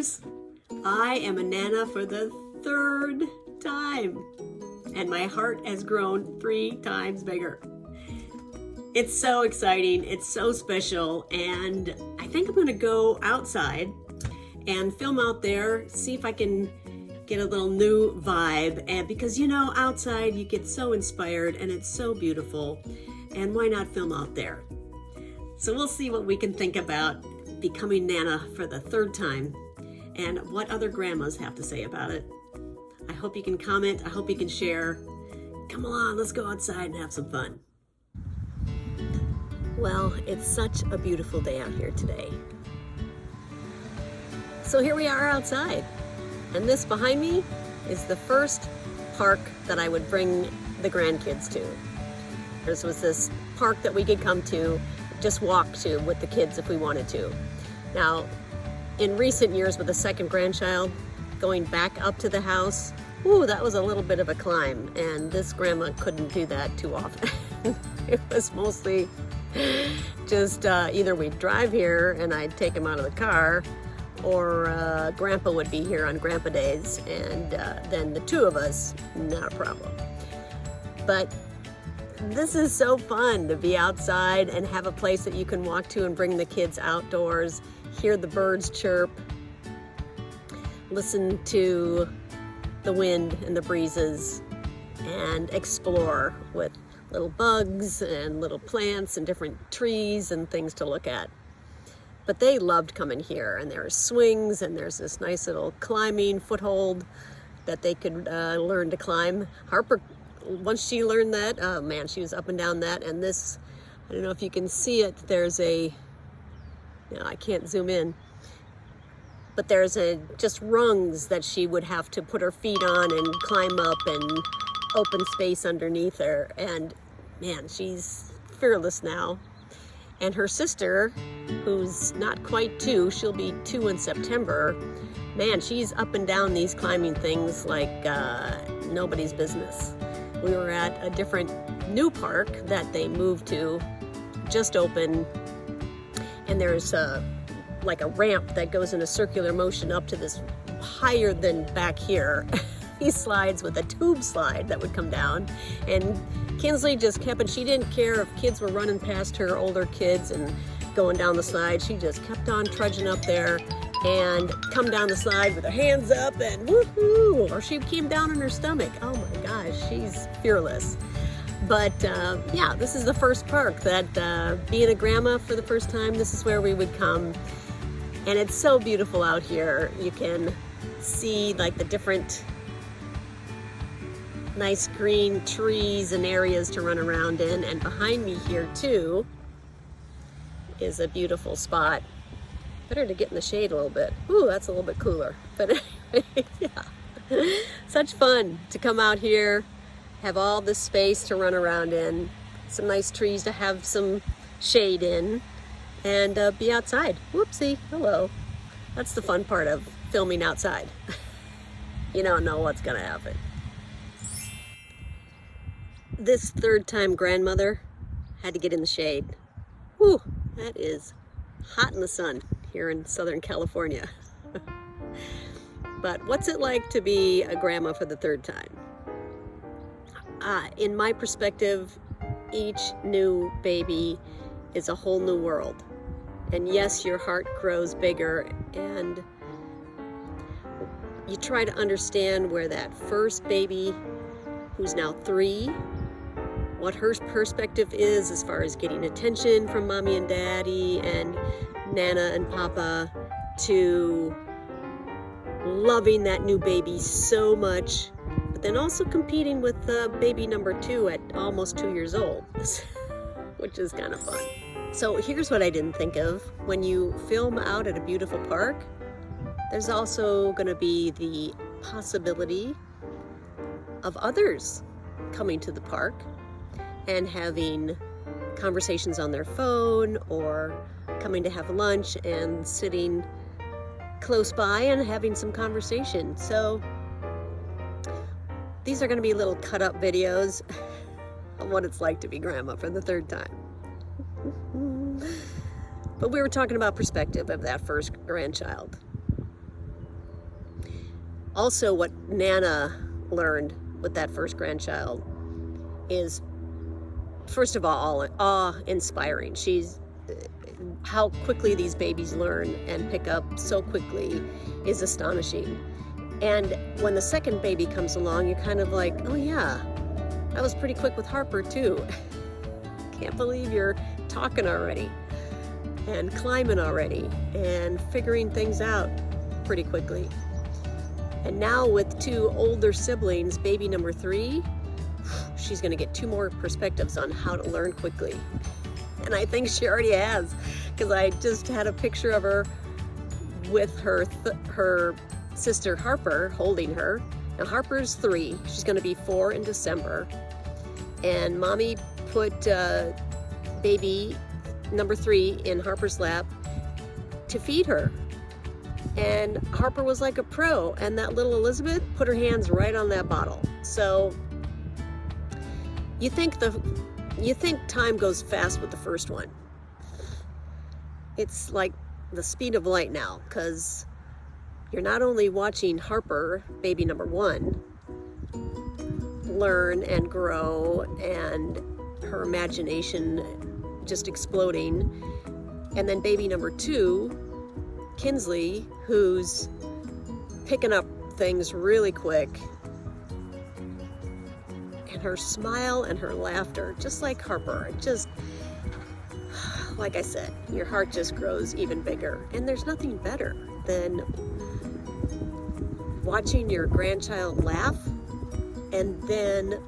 granddaughter's. I am a Nana for the third time, and my heart has grown 3 times bigger. It's so exciting, it's so special, and I think I'm gonna go outside and film out there, see if I can get a little new vibe. And because outside you get so inspired and it's so beautiful, and why not film out there? So we'll see what we can think about becoming Nana for the 3rd time and what other grandmas have to say about it. I hope you can comment, I hope you can share. Come along, let's go outside and have some fun. Well, it's such a beautiful day out here today. So here we are outside, and this behind me is the first park that I would bring the grandkids to. There was this park that we could come to, just walk to with the kids if we wanted to. Now, in recent years with the 2nd grandchild, going back up to the house, ooh, that was a little bit of a climb, and this grandma couldn't do that too often. It was mostly just either we'd drive here and I'd take him out of the car, or Grandpa would be here on Grandpa days, and then the 2 of us, not a problem. But this is so fun to be outside and have a place that you can walk to and bring the kids outdoors, hear the birds chirp, listen to the wind and the breezes, and explore with little bugs and little plants and different trees and things to look at. But they loved coming here, and there are swings, and there's this nice little climbing foothold that they could learn to climb. Harper, once she learned that, oh man, she was up and down that. And this, I don't know if you can see it, there's a, I can't zoom in, but there's just rungs that she would have to put her feet on and climb up, and open space underneath her. And man, she's fearless now. And her sister, who's not quite 2, she'll be 2 in September, man, she's up and down these climbing things like nobody's business. We were at a different new park that they moved to, just opened, and there's like a ramp that goes in a circular motion up to this higher than back here. These slides with a tube slide that would come down, and Kinsley just kept, and she didn't care if kids were running past her, older kids, and going down the slide. She just kept on trudging up there and come down the slide with her hands up and woohoo, or she came down on her stomach. Oh my gosh, she's fearless. But yeah, this is the first park that being a grandma for the first time, this is where we would come. And it's so beautiful out here. You can see like the different nice green trees and areas to run around in. And behind me here too is a beautiful spot. Better to get in the shade a little bit. Ooh, that's a little bit cooler. But anyway, yeah. Such fun to come out here, have all this space to run around in, some nice trees to have some shade in, and be outside. Whoopsie, hello. That's the fun part of filming outside. You don't know what's gonna happen. This 3rd time grandmother had to get in the shade. Whew, that is hot in the sun here in Southern California. But what's it like to be a grandma for the 3rd time? In my perspective, each new baby is a whole new world. And yes, your heart grows bigger, and you try to understand where that first baby, who's now 3, what her perspective is as far as getting attention from mommy and daddy and Nana and Papa, to loving that new baby so much, but then also competing with baby number 2 at almost 2 years old, which is kind of fun. So here's what I didn't think of. When you film out at a beautiful park, there's also going to be the possibility of others coming to the park and having conversations on their phone, or coming to have lunch and sitting close by and having some conversation. So these are going to be little cut up videos of what it's like to be grandma for the 3rd time. But we were talking about perspective of that first grandchild. Also, what Nana learned with that first grandchild is, first of all, awe-inspiring. How quickly these babies learn and pick up so quickly is astonishing. And when the second baby comes along, you're kind of like, oh yeah, I was pretty quick with Harper too. Can't believe you're talking already and climbing already and figuring things out pretty quickly. And now with 2 older siblings, baby number 3, she's gonna get 2 more perspectives on how to learn quickly. And I think she already has, because I just had a picture of her with her sister Harper holding her. Now Harper's 3, she's gonna be 4 in December. And mommy put baby number 3 in Harper's lap to feed her. And Harper was like a pro, and that little Elizabeth put her hands right on that bottle. So you think time goes fast with the first one. It's like the speed of light now, because you're not only watching Harper, baby number 1, learn and grow and her imagination just exploding, and then baby number 2, Kinsley, who's picking up things really quick, and her smile and her laughter, just like Harper, just, like I said, your heart just grows even bigger. And there's nothing better than watching your grandchild laugh and then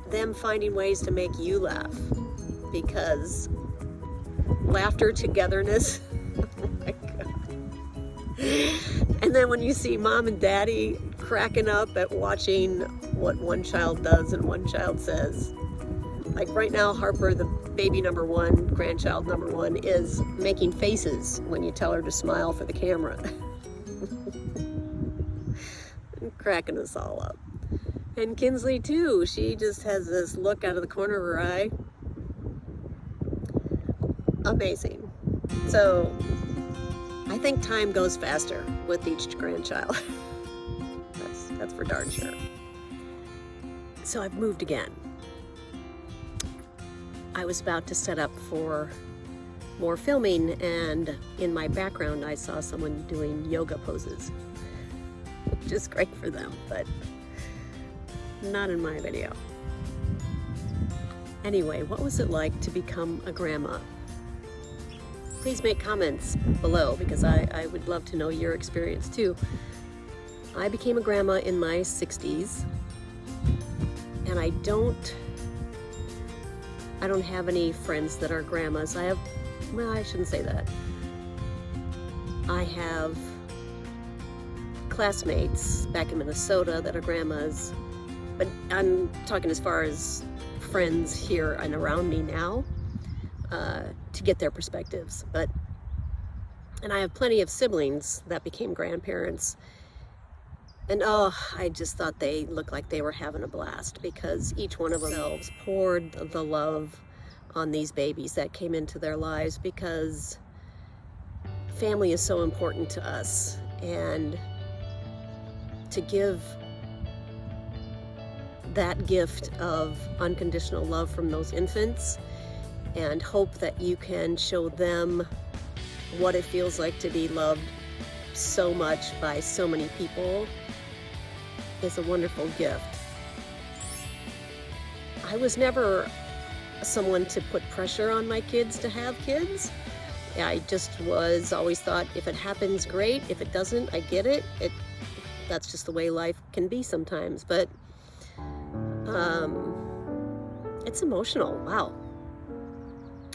them finding ways to make you laugh, because laughter, togetherness, oh my God. And then when you see mom and daddy cracking up at watching what one child does and one child says. Like right now, Harper, the baby number 1, grandchild number 1, is making faces when you tell her to smile for the camera. Cracking us all up. And Kinsley too, she just has this look out of the corner of her eye. Amazing. So I think time goes faster with each grandchild. That's for darn sure. So I've moved again. I was about to set up for more filming, and in my background I saw someone doing yoga poses, which is great for them, but not in my video. Anyway, what was it like to become a grandma? Please make comments below, because I would love to know your experience too. I became a grandma in my 60s, and I don't have any friends that are grandmas. Well, I shouldn't say that. I have classmates back in Minnesota that are grandmas, but I'm talking as far as friends here and around me now, to get their perspectives. And I have plenty of siblings that became grandparents, and I just thought they looked like they were having a blast, because each one of themselves poured the love on these babies that came into their lives, because family is so important to us, and to give that gift of unconditional love from those infants and hope that you can show them what it feels like to be loved so much by so many people is a wonderful gift. I was never someone to put pressure on my kids to have kids. I just always thought, if it happens, great. If it doesn't, I get it. That's just the way life can be sometimes. But it's emotional. Wow.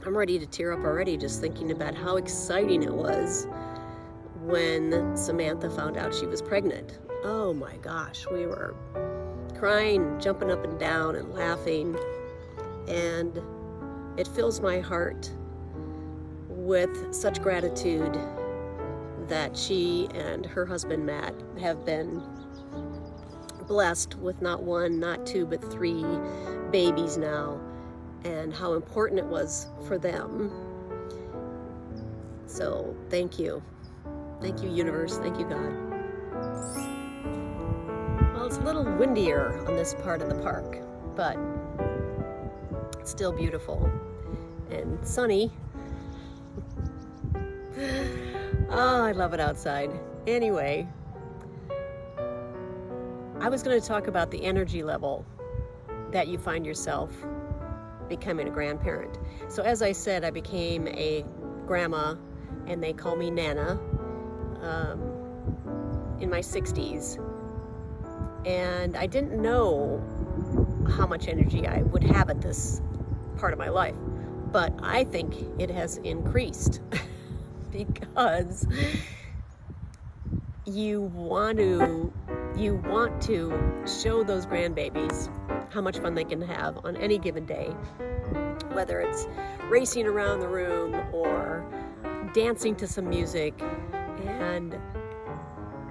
I'm ready to tear up already just thinking about how exciting it was when Samantha found out she was pregnant. Oh my gosh, we were crying, jumping up and down and laughing, and it fills my heart with such gratitude that she and her husband Matt have been blessed with not 1, not 2, but 3 babies now, and how important it was for them. So thank you. Thank you, universe. Thank you, God. it's a little windier on this part of the park, but it's still beautiful and sunny. Oh, I love it outside. Anyway, I was going to talk about the energy level that you find yourself becoming a grandparent. So as I said, I became a grandma, and they call me Nana, in my 60s. And I didn't know how much energy I would have at this part of my life, but I think it has increased because you want to show those grandbabies how much fun they can have on any given day, whether it's racing around the room or dancing to some music and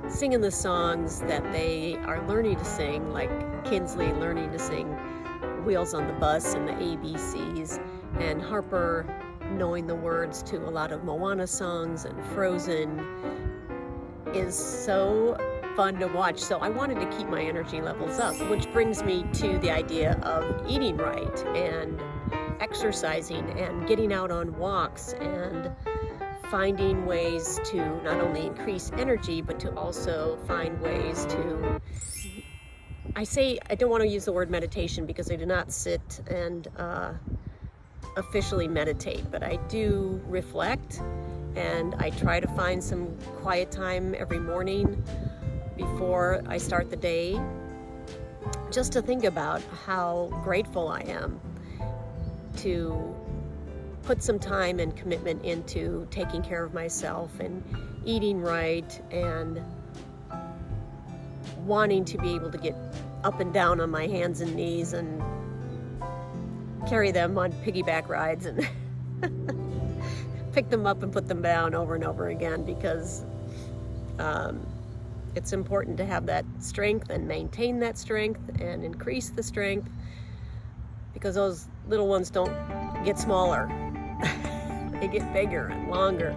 singing the songs that they are learning to sing, like Kinsley learning to sing Wheels on the Bus and the ABCs, and Harper knowing the words to a lot of Moana songs and Frozen is so fun to watch. So I wanted to keep my energy levels up, which brings me to the idea of eating right and exercising and getting out on walks and finding ways to not only increase energy, but to also find ways to, I don't want to use the word meditation because I do not sit and officially meditate, but I do reflect, and I try to find some quiet time every morning before I start the day, just to think about how grateful I am to put some time and commitment into taking care of myself and eating right and wanting to be able to get up and down on my hands and knees and carry them on piggyback rides and pick them up and put them down over and over again, because it's important to have that strength and maintain that strength and increase the strength, because those little ones don't get smaller. They get bigger and longer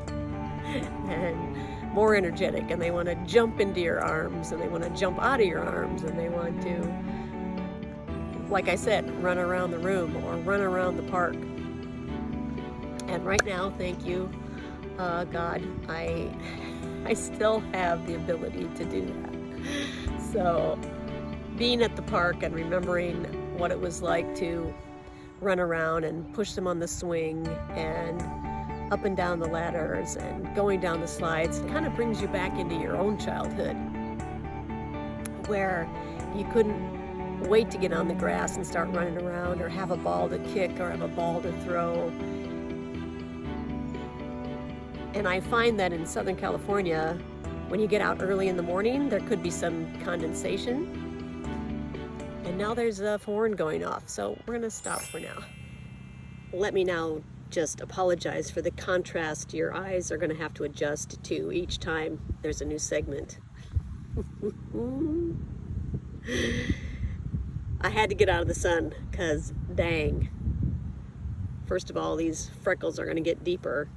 and more energetic, and they want to jump into your arms, and they want to jump out of your arms, and they want to, like I said, run around the room or run around the park. And right now, thank you, God, I still have the ability to do that. So being at the park and remembering what it was like to run around and push them on the swing and up and down the ladders and going down the slides, it kind of brings you back into your own childhood, where you couldn't wait to get on the grass and start running around or have a ball to kick or have a ball to throw. And I find that in Southern California, when you get out early in the morning, there could be some condensation. And now there's a horn going off, so we're gonna stop for now. Let me now just apologize for the contrast your eyes are gonna have to adjust to each time there's a new segment. I had to get out of the sun, because dang. First of all, these freckles are gonna get deeper,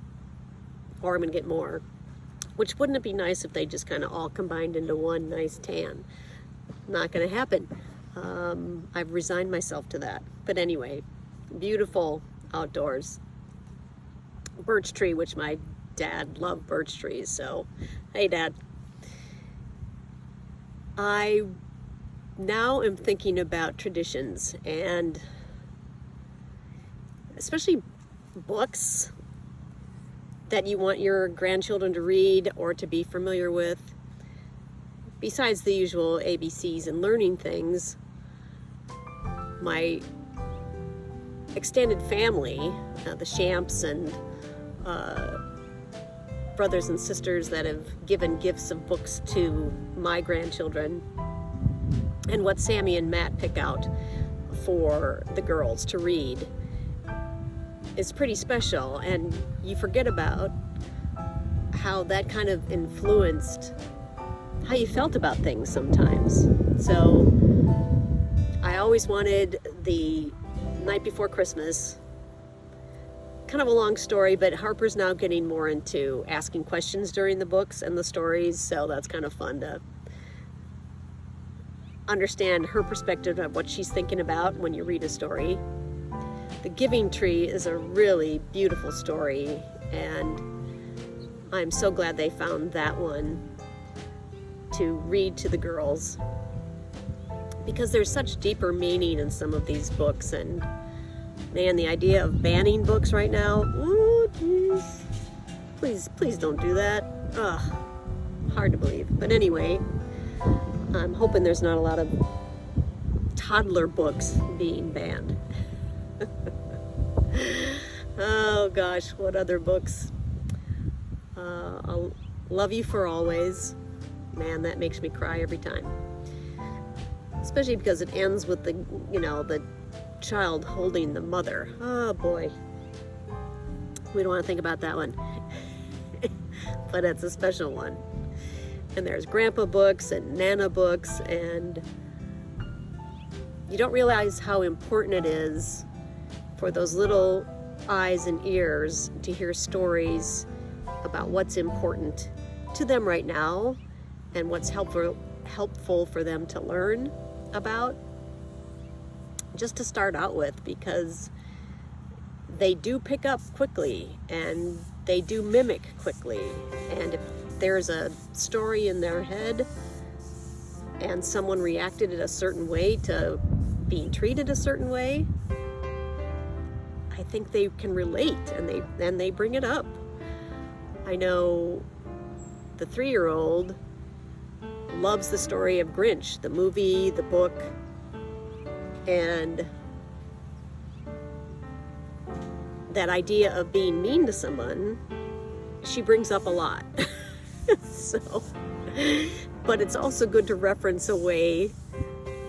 or I'm gonna get more, which wouldn't it be nice if they just kind of all combined into one nice tan? Not gonna happen. I've resigned myself to that. But anyway, beautiful outdoors. Birch tree, which my dad loved birch trees, so hey Dad. I now am thinking about traditions, and especially books that you want your grandchildren to read or to be familiar with, besides the usual ABCs and learning things. My extended family, the Shamps and brothers and sisters that have given gifts of books to my grandchildren, and what Sammy and Matt pick out for the girls to read is pretty special, and you forget about how that kind of influenced how you felt about things sometimes. So I always wanted the night before Christmas, kind of a long story, but Harper's now getting more into asking questions during the books and the stories, so that's kind of fun to understand her perspective of what she's thinking about when you read a story. The Giving Tree is a really beautiful story, and I'm so glad they found that one to read to the girls, because there's such deeper meaning in some of these books. And man, the idea of banning books right now, ooh, geez. Please don't do that. Ugh, hard to believe. But anyway, I'm hoping there's not a lot of toddler books being banned. Oh gosh, what other books? I'll Love You for Always. Man, that makes me cry every time. Especially because it ends with the child holding the mother. Oh boy. We don't want to think about that one. But it's a special one. And there's grandpa books and nana books, and you don't realize how important it is for those little eyes and ears to hear stories about what's important to them right now and what's helpful for them to learn about, just to start out with, because they do pick up quickly and they do mimic quickly. And if there's a story in their head and someone reacted in a certain way to being treated a certain way, I think they can relate, and they bring it up. I know the 3-year-old loves the story of Grinch, the movie, the book, and that idea of being mean to someone, she brings up a lot. So, but it's also good to reference a way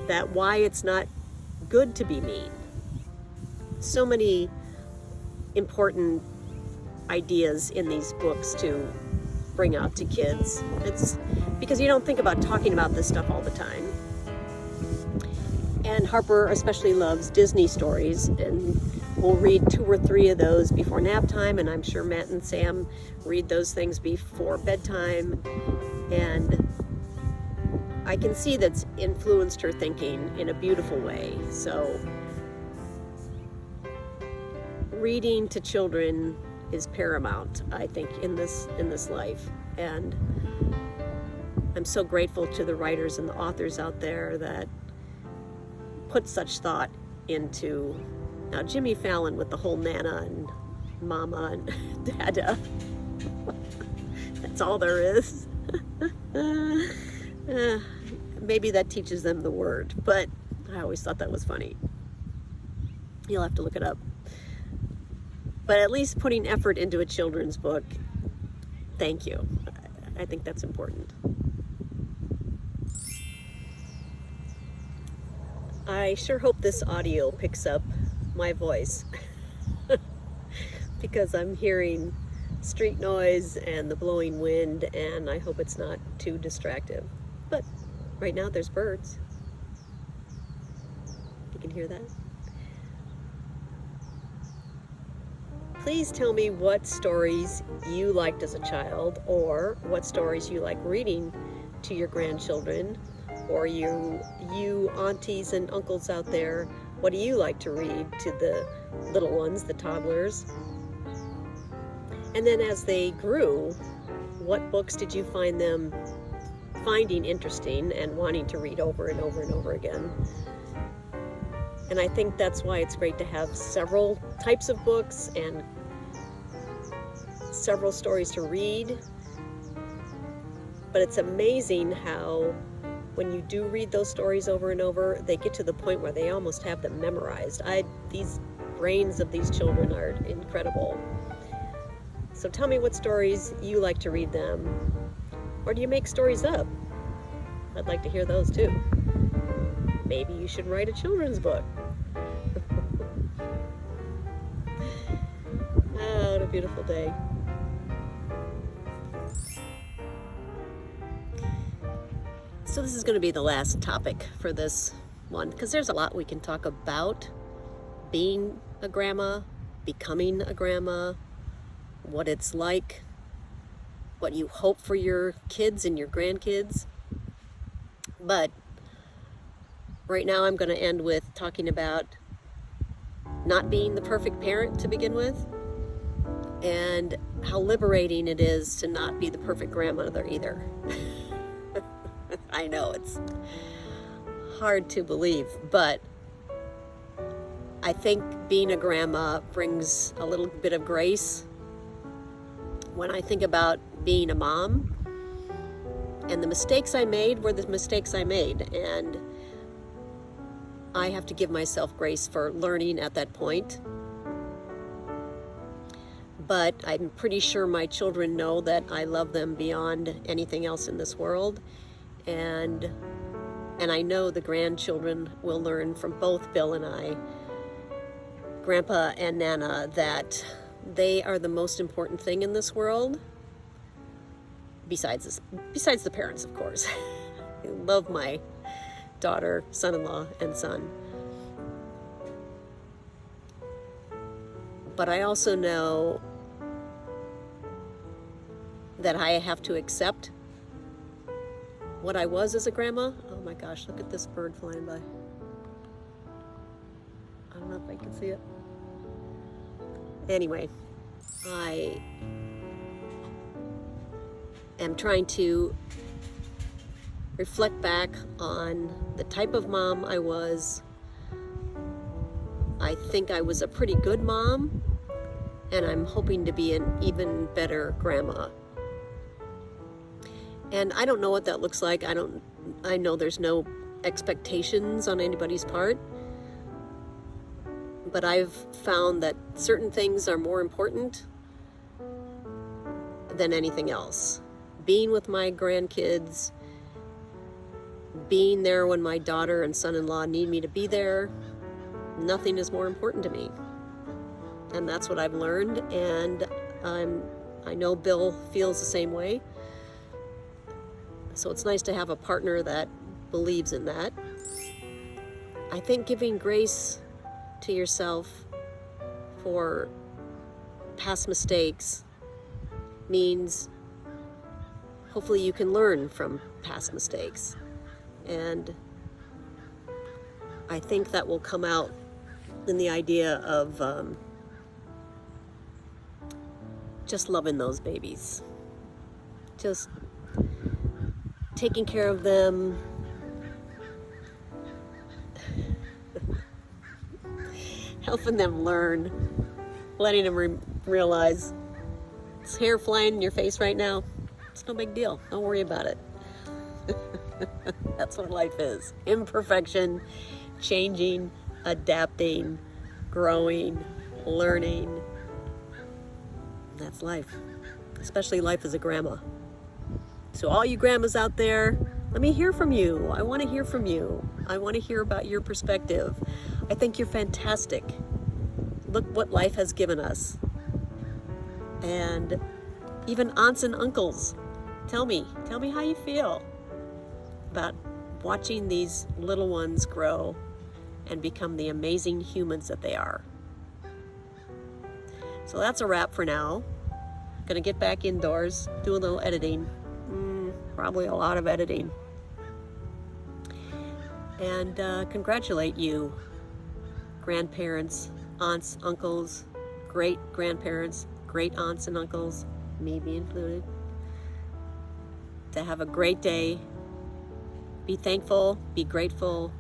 that why it's not good to be mean. So many important ideas in these books to bring out to kids. It's because you don't think about talking about this stuff all the time. And Harper especially loves Disney stories, and we'll read 2 or 3 of those before nap time, and I'm sure Matt and Sam read those things before bedtime. And I can see that's influenced her thinking in a beautiful way. So reading to children is paramount, I think, in this life. And I'm so grateful to the writers and the authors out there that put such thought into. Now, Jimmy Fallon with the whole Nana and Mama and Dada, that's all there is. Maybe that teaches them the word, but I always thought that was funny. You'll have to look it up. But at least putting effort into a children's book, thank you. I think that's important. I sure hope this audio picks up my voice because I'm hearing street noise and the blowing wind, and I hope it's not too distractive. But right now there's birds. You can hear that? Please tell me what stories you liked as a child, or what stories you like reading to your grandchildren, or you aunties and uncles out there, what do you like to read to the little ones, the toddlers? And then as they grew, what books did you find them finding interesting and wanting to read over and over and over again? And I think that's why it's great to have several types of books and several stories to read. But it's amazing how when you do read those stories over and over, they get to the point where they almost have them memorized. These brains of these children are incredible. So tell me what stories you like to read them. Or do you make stories up? I'd like to hear those too. Maybe you should write a children's book. Oh, what a beautiful day. So this is going to be the last topic for this one, because there's a lot we can talk about being a grandma, becoming a grandma, what it's like, what you hope for your kids and your grandkids. But Right now I'm going to end with talking about not being the perfect parent to begin with, and how liberating it is to not be the perfect grandmother either. I know it's hard to believe, but I think being a grandma brings a little bit of grace. When I think about being a mom, and the mistakes I made were the mistakes I made, and I have to give myself grace for learning at that point. But I'm pretty sure my children know that I love them beyond anything else in this world, and I know the grandchildren will learn from both Bill and I, Grandpa and Nana, that they are the most important thing in this world, besides the parents, of course. I love my daughter, son-in-law, and son. But I also know that I have to accept what I was as a grandma. Oh my gosh, look at this bird flying by. I don't know if I can see it. Anyway, I am trying to reflect back on the type of mom I was. I think I was a pretty good mom, and I'm hoping to be an even better grandma. And I don't know what that looks like. I know there's no expectations on anybody's part, but I've found that certain things are more important than anything else. Being with my grandkids, being there when my daughter and son-in-law need me to be there, nothing is more important to me. And that's what I've learned, and I know Bill feels the same way. So it's nice to have a partner that believes in that. I think giving grace to yourself for past mistakes means hopefully you can learn from past mistakes. And I think that will come out in the idea of just loving those babies. Just taking care of them, helping them learn, letting them realize this hair flying in your face right now, it's no big deal. Don't worry about it. That's what life is. Imperfection, changing, adapting, growing, learning. That's life, especially life as a grandma. So all you grandmas out there, let me hear from you. I want to hear from you. I want to hear about your perspective. I think you're fantastic. Look what life has given us. And even aunts and uncles, tell me how you feel about watching these little ones grow and become the amazing humans that they are. So that's a wrap for now. Gonna get back indoors, do a little editing. Probably a lot of editing. And congratulate you, grandparents, aunts, uncles, great grandparents, great aunts and uncles, maybe included, to have a great day. Be thankful, be grateful,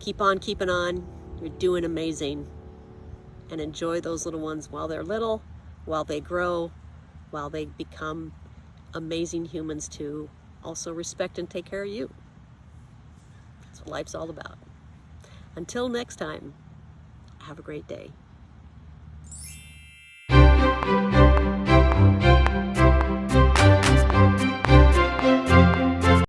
keep on keeping on. You're doing amazing. And enjoy those little ones while they're little, while they grow, while they become amazing humans to also respect and take care of you. That's what life's all about. Until next time, have a great day.